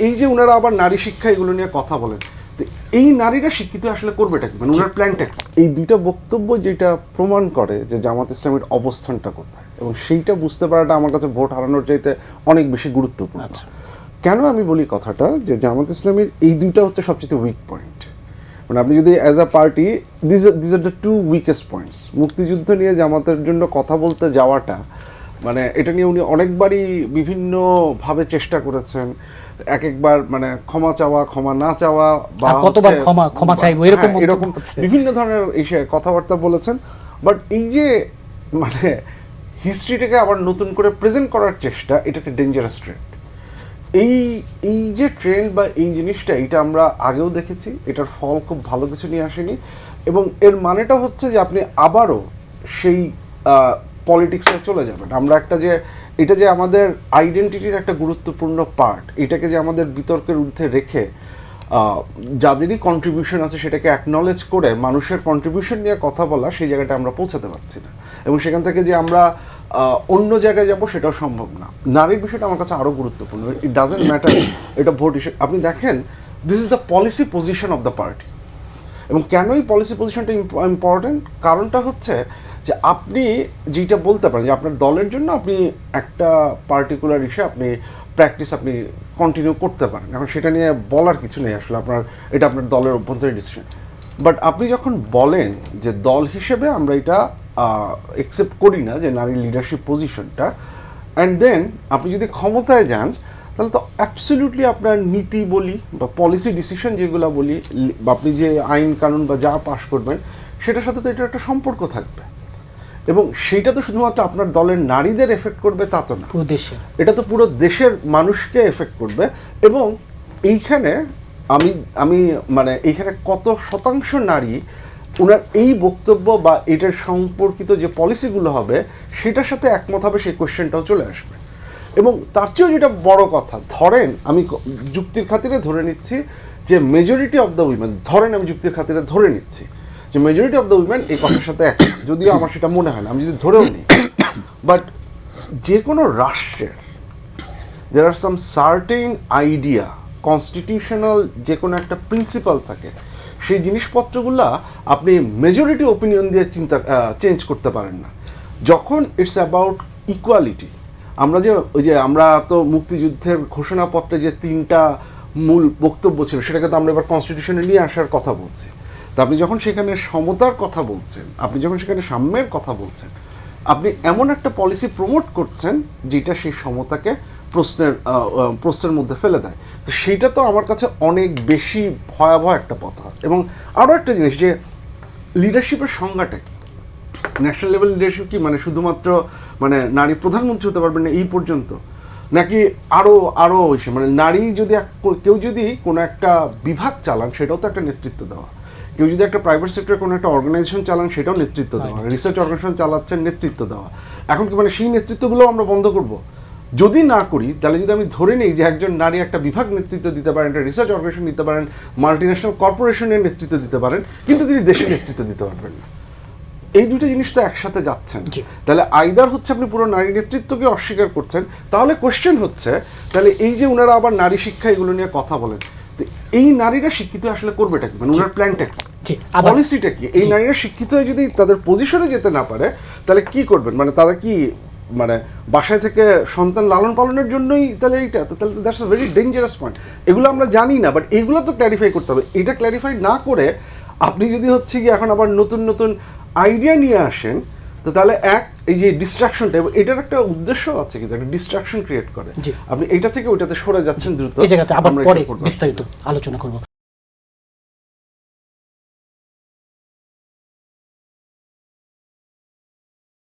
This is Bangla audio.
এই যে ওনারা আবার নারী শিক্ষা এগুলো নিয়ে কথা বলেন, তো এই নারীরা শিক্ষিত আসলে করবেটা কি, মানে ওনার প্ল্যানটা কি? এই দুইটা বক্তব্য যেটা প্রমাণ করে যে জামাত ইসলামের অবস্থানটা কোথায়, এবং সেইটা বুঝতে পারাটা আমার কাছে ভোট হারানোর চাইতে অনেক বেশি গুরুত্বপূর্ণ। কেন আমি বলি কথাটা, যে জামাত ইসলামের এই দুইটা হচ্ছে সবচেয়ে উইক পয়েন্ট। মানে আপনি যদি as a party, this are the two weakest points. মুক্তিযুদ্ধ নিয়ে জামাতের জন্য কথা বলতে যাওয়াটা, মানে এটা নিয়ে উনি অনেকবারই বিভিন্নভাবে চেষ্টা করেছেন। একবার মানে ক্ষমা চাওয়া, ক্ষমা না চাওয়া, বা কতবার ক্ষমা চাইবো এরকম বিভিন্ন ধরনের কথাবার্তা বলেছেন। বাট এই যে মানে হিস্ট্রিটাকে আবার নতুন করে প্রেজেন্ট করার চেষ্টা, এটা একটা ডেঞ্জারাস ট্রেন্ড। এই যে ট্রেন্ড বা এই জিনিসটা, এটা আমরা আগেও দেখেছি, এটার ফল খুব ভালো কিছু নিয়ে আসেনি। এবং এর মানেটা হচ্ছে যে আপনি আবারও সেই পলিটিক্সে চলে যাবেন। আমরা এটা যে আমাদের আইডেন্টিটির একটা গুরুত্বপূর্ণ পার্ট, এটাকে যে আমাদের বিতর্কের ঊর্ধ্বে রেখে যাদেরই কন্ট্রিবিউশন আছে সেটাকে অ্যাকনলেজ করে মানুষের কন্ট্রিবিউশন নিয়ে কথা বলা, সেই জায়গাটা আমরা পৌঁছাতে পারছি না। এবং সেখান থেকে যে আমরা অন্য জায়গায় যাব সেটাও সম্ভব না। নারীর বিষয়টা আমার কাছে আরও গুরুত্বপূর্ণ। ইট ডাজেন্ট ম্যাটার এটা ভোট ইস্যু। আপনি দেখেন, this is the policy position of the party. এবং কেন এই পলিসি পজিশনটা ইম্পর্টেন্ট, কারণটা হচ্ছে যে আপনি যেটা বলতে পারেন যে আপনার দলের জন্য আপনি একটা পার্টিকুলার ইস্যু আপনি প্র্যাকটিস আপনি কন্টিনিউ করতে পারেন। এখন সেটা নিয়ে বলার কিছু নেই আসলে, এটা আপনার দলের অভ্যন্তরীণ ডিসিশন। বাট আপনি যখন বলেন যে দল হিসেবে আমরা এটা অ্যাকসেপ্ট করি না যে নারী লিডারশিপ পজিশনটা, অ্যান্ড দেন আপনি যদি ক্ষমতায় যান, তাহলে তো অ্যাবসলিউটলি আপনার নীতি বলি বা পলিসি ডিসিশন যেগুলো বলি, বা আপনি যে আইন কানুন বা যা পাশ করবেন, সেটার সাথে তো এটার একটা সম্পর্ক থাকবে। এবং সেইটা তো শুধুমাত্র আপনার দলের নারীদের এফেক্ট করবে তা তো না, এটা তো পুরো দেশের মানুষকে এফেক্ট করবে। এবং এইখানে আমি মানে এইখানে কত শতাংশ নারী ওনার এই বক্তব্য বা এটার সম্পর্কিত যে পলিসিগুলো হবে সেটার সাথে একমত হবে, সেই কোয়েশ্চেনটাও চলে আসবে। এবং তার চেয়েও যেটা বড় কথা, ধরেন আমি যুক্তির খাতিরে ধরে নিচ্ছি যে মেজরিটি অফ দ্য উইমেন, আমি যুক্তির খাতিরে ধরে নিচ্ছি যে মেজরিটি অফ দ্য উইমেন এই কথার সাথে একমত, যদিও আমার সেটা মনে হয় না, আমি যদি ধরেও নিই। বাট যে কোনো রাষ্ট্রের দের আর সাম সার্টেন আইডিয়া, কনস্টিটিউশনাল যে কোনো একটা প্রিন্সিপাল থাকে, সেই জিনিসপত্রগুলো আপনি মেজরিটি ওপিনিয়ন দিয়ে চেঞ্জ করতে পারেন না। যখন ইটস অ্যাবাউট ইকুয়ালিটি, আমরা তো মুক্তিযুদ্ধের ঘোষণাপত্রে যে 3টা মূল বক্তব্য ছিল, সেটাকে তো আমরা এবার কনস্টিটিউশনে নিয়ে আসার কথা বলছি। তা আপনি যখন সেখানে সমতার কথা বলছেন, আপনি যখন সেখানে সাম্যের কথা বলছেন, আপনি এমন একটা পলিসি প্রমোট করছেন যেটা সেই সমতাকে প্রশ্নের মধ্যে ফেলে দেয়। তো সেইটা তো আমার কাছে অনেক বেশি ভয়াবহ একটা কথা। এবং আরও একটা জিনিস, যে লিডারশিপের সংজ্ঞাটা কি? ন্যাশনাল লেভেল লিডারশিপ কি মানে শুধুমাত্র মানে নারী প্রধানমন্ত্রী হতে পারবেন না এই পর্যন্ত, নাকি আরও মানে নারী যদি কেউ যদি কোনো একটা বিভাগ চালান, সেটাও তো একটা নেতৃত্ব দেওয়া। কেউ যদি একটা প্রাইভেট সেক্টরে কোনো একটা অর্গানাইজেশন চালান, সেটাও নেতৃত্ব দেওয়া। রিসার্চ অর্গানাইজেশন চালাচ্ছেন, নেতৃত্ব দেওয়া। এখন কি মানে সেই নেতৃত্বগুলো আমরা বন্ধ করব? যদি না করি, তাহলে যদি আমি ধরে নিই যে একজন নারী একটা বিভাগ নেতৃত্ব দিতে পারেন, একটা রিসার্চ অর্গানাইজেশন দিতে পারেন, মাল্টিন্যাশনাল কর্পোরেশনের নেতৃত্ব দিতে পারেন, কিন্তু তিনি দেশের নেতৃত্ব দিতে পারবেন না, এই দুটো জিনিস তো একসাথে যাচ্ছেন। তাহলে আইদার হচ্ছে আপনি পুরো নারী নেতৃত্বকে অস্বীকার করছেন, তাহলে কোশ্চেন হচ্ছে তাহলে এই যে ওনারা আবার নারী শিক্ষা এগুলো নিয়ে কথা বলেন, তো এই নারীরা শিক্ষিত আসলে করবেটা কি, মানে ওনার প্ল্যানটা কি, পলিসিটা কি? এই নারীরা শিক্ষিত হয়ে যদি তাদের পজিশনে যেতে না পারে, তাহলে কি করবেন? মানে তারা কি মানে বাসায় থেকে সন্তান লালন পালনের জন্যই তাহলে এইটা, তাহলে that's a very dangerous point. এগুলো আমরা জানি না, বাট এগুলো তো ক্ল্যারিফাই করতে হবে। এটা ক্ল্যারিফাই না করে আপনি যদি হচ্ছে কি এখন আবার নতুন নতুন আইডিয়া নিয়ে আসেন, তো তাহলে এই যে ডিস্ট্রাকশনটা, এটার একটা উদ্দেশ্য আছে, কিন্তু একটা ডিস্ট্রাকশন ক্রিয়েট করে। আপনি এইটা থেকে ওইটাতে সরে যাচ্ছেন দ্রুত। এই জায়গাতে আবার পরে বিস্তারিত আলোচনা করব।